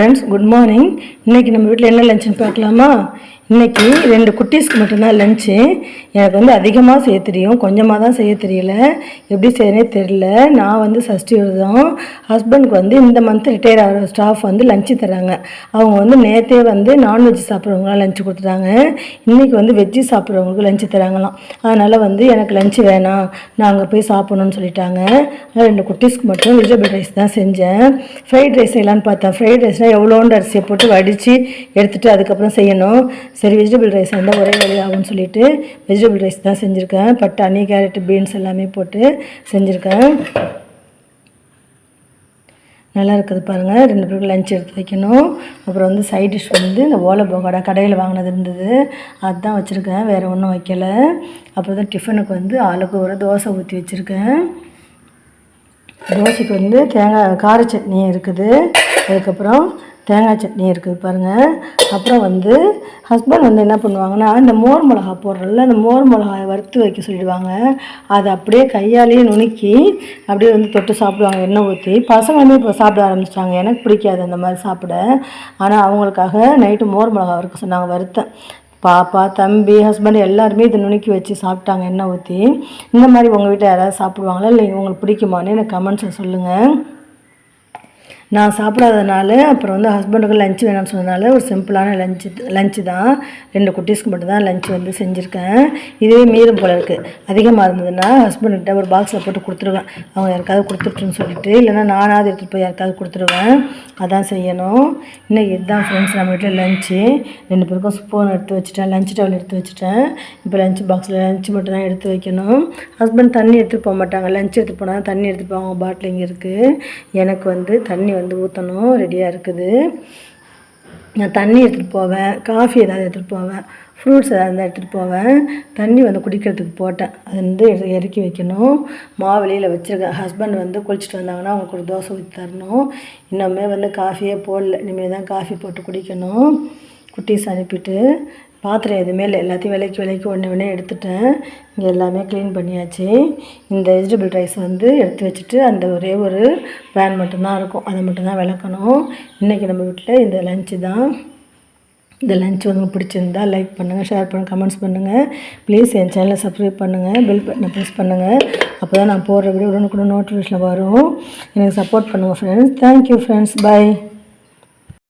Friends good morning. இன்றைக்கி நம்ம வீட்டில் என்ன லஞ்சுன்னு பார்க்கலாமா? இன்றைக்கி 2 குட்டீஸ்க்கு மட்டும்தான் லஞ்சு. எனக்கு வந்து அதிகமாக செய்ய தெரியும், கொஞ்சமாக தான் செய்ய தெரியல. எப்படி செய்யறே தெரியல. நான் வந்து சஷ்டி விரதம். ஹஸ்பண்டுக்கு வந்து இந்த மந்த் ரிட்டையர் ஆகிற ஸ்டாஃப் வந்து லஞ்சு தராங்க. அவங்க வந்து நேற்றே வந்து நான்வெஜ் சாப்பிட்றவங்களாம் லஞ்சு கொடுத்துட்டாங்க. இன்றைக்கி வந்து வெஜ்ஜு சாப்பிட்றவங்களுக்கு லஞ்சு தராங்களாம். அதனால் வந்து எனக்கு லஞ்சு வேணாம், நான் அங்கே போய் சாப்பிட்ணுன்னு சொல்லிட்டாங்க. 2 குட்டீஸ்க்கு மட்டும் வெஜிடபிள் ரைஸ் தான் செஞ்சேன். ஃப்ரைட் ரைஸ் செய்யலான்னு பார்த்தேன். ஃப்ரைட் ரைஸ்னால் எவ்வளோண்டு அரிசியை போட்டு வடித்து எடுத்துகிட்டு அதுக்கப்புறம் செய்யணும். சரி, வெஜிடபிள் ரைஸ் இருந்தால் ஒரே வழி ஆகும்னு சொல்லிட்டு வெஜிடபிள் ரைஸ் தான் செஞ்சுருக்கேன். பட்டாணி, கேரட்டு, பீன்ஸ் எல்லாமே போட்டு செஞ்சுருக்கேன். நல்லா இருக்குது பாருங்கள். 2 பேருக்கு லஞ்ச் எடுத்து வைக்கணும். அப்புறம் வந்து சைட் டிஷ் வந்து இந்த ஓலை போகடா கடையில் வாங்கினது இருந்தது, அதுதான் வச்சுருக்கேன். வேறு ஒன்றும் வைக்கலை. அப்புறம் தான் டிஃபனுக்கு வந்து ஆளுக்கு ஒரு தோசை ஊற்றி வச்சுருக்கேன். தோசைக்கு வந்து கார சட்னி இருக்குது, அதுக்கப்புறம் தேங்காய் சட்னி இருக்குது பாருங்கள். அப்புறம் வந்து ஹஸ்பண்ட் வந்து என்ன பண்ணுவாங்கன்னா, இந்த மோர் மிளகா போடுறதில்ல, அந்த மோர் மிளகாயை வறுத்து வைக்க சொல்லிடுவாங்க. அதை அப்படியே கையாலேயே நுணுக்கி அப்படியே வந்து தொட்டு சாப்பிடுவாங்க எண்ணெய் ஊற்றி. பசங்களுமே இப்போ சாப்பிட ஆரம்பிச்சிட்டாங்க. எனக்கு பிடிக்காது அந்த மாதிரி சாப்பிட. ஆனால் அவங்களுக்காக நைட்டு மோர் மிளகா வறுக்க சொன்னாங்க, வறுத்தேன். பாப்பா, தம்பி, ஹஸ்பண்ட் எல்லாருமே இதை நுணுக்கி வச்சு சாப்பிட்டாங்க எண்ணெய் ஊற்றி. இந்த மாதிரி உங்கள் வீட்டில் யாராவது சாப்பிடுவாங்களா, இல்லை உங்களுக்கு பிடிக்குமான்னு எனக்கு கமெண்ட்ஸில் சொல்லுங்கள். நான் சாப்பிடாதனால அப்புறம் வந்து ஹஸ்பண்டுக்கு லஞ்சு வேணும்னு சொன்னதுனால ஒரு சிம்பிளான லஞ்சு தான். 2 குட்டீஸ்க்கு மட்டும் தான் லஞ்சு வந்து செஞ்சுருக்கேன். இதே மீறும் போல இருக்குது. அதிகமாக இருந்ததுன்னா ஹஸ்பண்ட்கிட்ட ஒரு பாக்ஸில் போட்டு கொடுத்துருவேன். அவங்க யாருக்காவது கொடுத்துட்டுன்னு சொல்லிட்டு, இல்லைன்னா நானாவது எடுத்துகிட்டு போய் யாருக்காவது கொடுத்துருவேன். அதான் செய்யணும். இன்றைக்கி இதுதான் ஃப்ரெண்ட்ஸ் நம்ம வீட்டில் லஞ்சு. 2 பேருக்கும் ஸ்பூன் எடுத்து வச்சுட்டேன், லஞ்ச் டவல் எடுத்து வச்சுட்டேன். இப்போ லஞ்ச் பாக்ஸில் லஞ்சு மட்டும் தான் எடுத்து வைக்கணும். ஹஸ்பண்ட் தண்ணி எடுத்துகிட்டு போக மாட்டாங்க. லஞ்ச் எடுத்துகிட்டு போனால் தண்ணி எடுத்துகிட்டு போவாங்க. பாட்டில் இங்கே இருக்குது. எனக்கு வந்து தண்ணி வந்து ஊற்றணும், ரெடியாக இருக்குது. நான் தண்ணி எடுத்துகிட்டு போவேன், காஃபி ஏதாவது எடுத்துகிட்டு போவேன், ஃப்ரூட்ஸ் ஏதாவது எடுத்துகிட்டு போவேன். தண்ணி வந்து குடிக்கிறதுக்கு போட்டேன், அது வந்து இறக்கி வைக்கணும். மாவு வெளியில் வச்சுருக்கேன். ஹஸ்பண்ட் வந்து குளிச்சுட்டு வந்தாங்கன்னா அவங்களுக்கு ஒரு தோசை ஊற்றி தரணும். இன்னுமே வந்து காஃபியே போடல, இனிமேல் தான் காஃபி போட்டு குடிக்கணும். குட்டீஸ் அனுப்பிட்டு பாத்திரம் எதுவுமே இல்லை, எல்லாத்தையும் விலைக்கு ஒன்று எடுத்துட்டேன். இங்கே எல்லாமே க்ளீன் பண்ணியாச்சு. இந்த வெஜிடபிள் ரைஸ் வந்து எடுத்து வச்சுட்டு அந்த ஒரே ஒரு பேன் மட்டும்தான் இருக்கும், அதை மட்டும்தான் விளக்கணும். இன்றைக்கி நம்ம வீட்டில் இந்த லஞ்சு தான். இந்த லஞ்ச் உங்களுக்கு பிடிச்சிருந்தா லைக் பண்ணுங்கள், ஷேர் பண்ணுங்கள், கமெண்ட்ஸ் பண்ணுங்கள். ப்ளீஸ் என் சேனலை சப்ஸ்கிரைப் பண்ணுங்கள், பெல் பட்டனை ப்ரெஸ் பண்ணுங்கள். அப்போ தான் நான் போடுற வீடியோ உடனுக்குடன் நோட்டிஃபிகேஷன் வரும். எனக்கு சப்போர்ட் பண்ணுங்கள் ஃப்ரெண்ட்ஸ். Thank you friends. பை.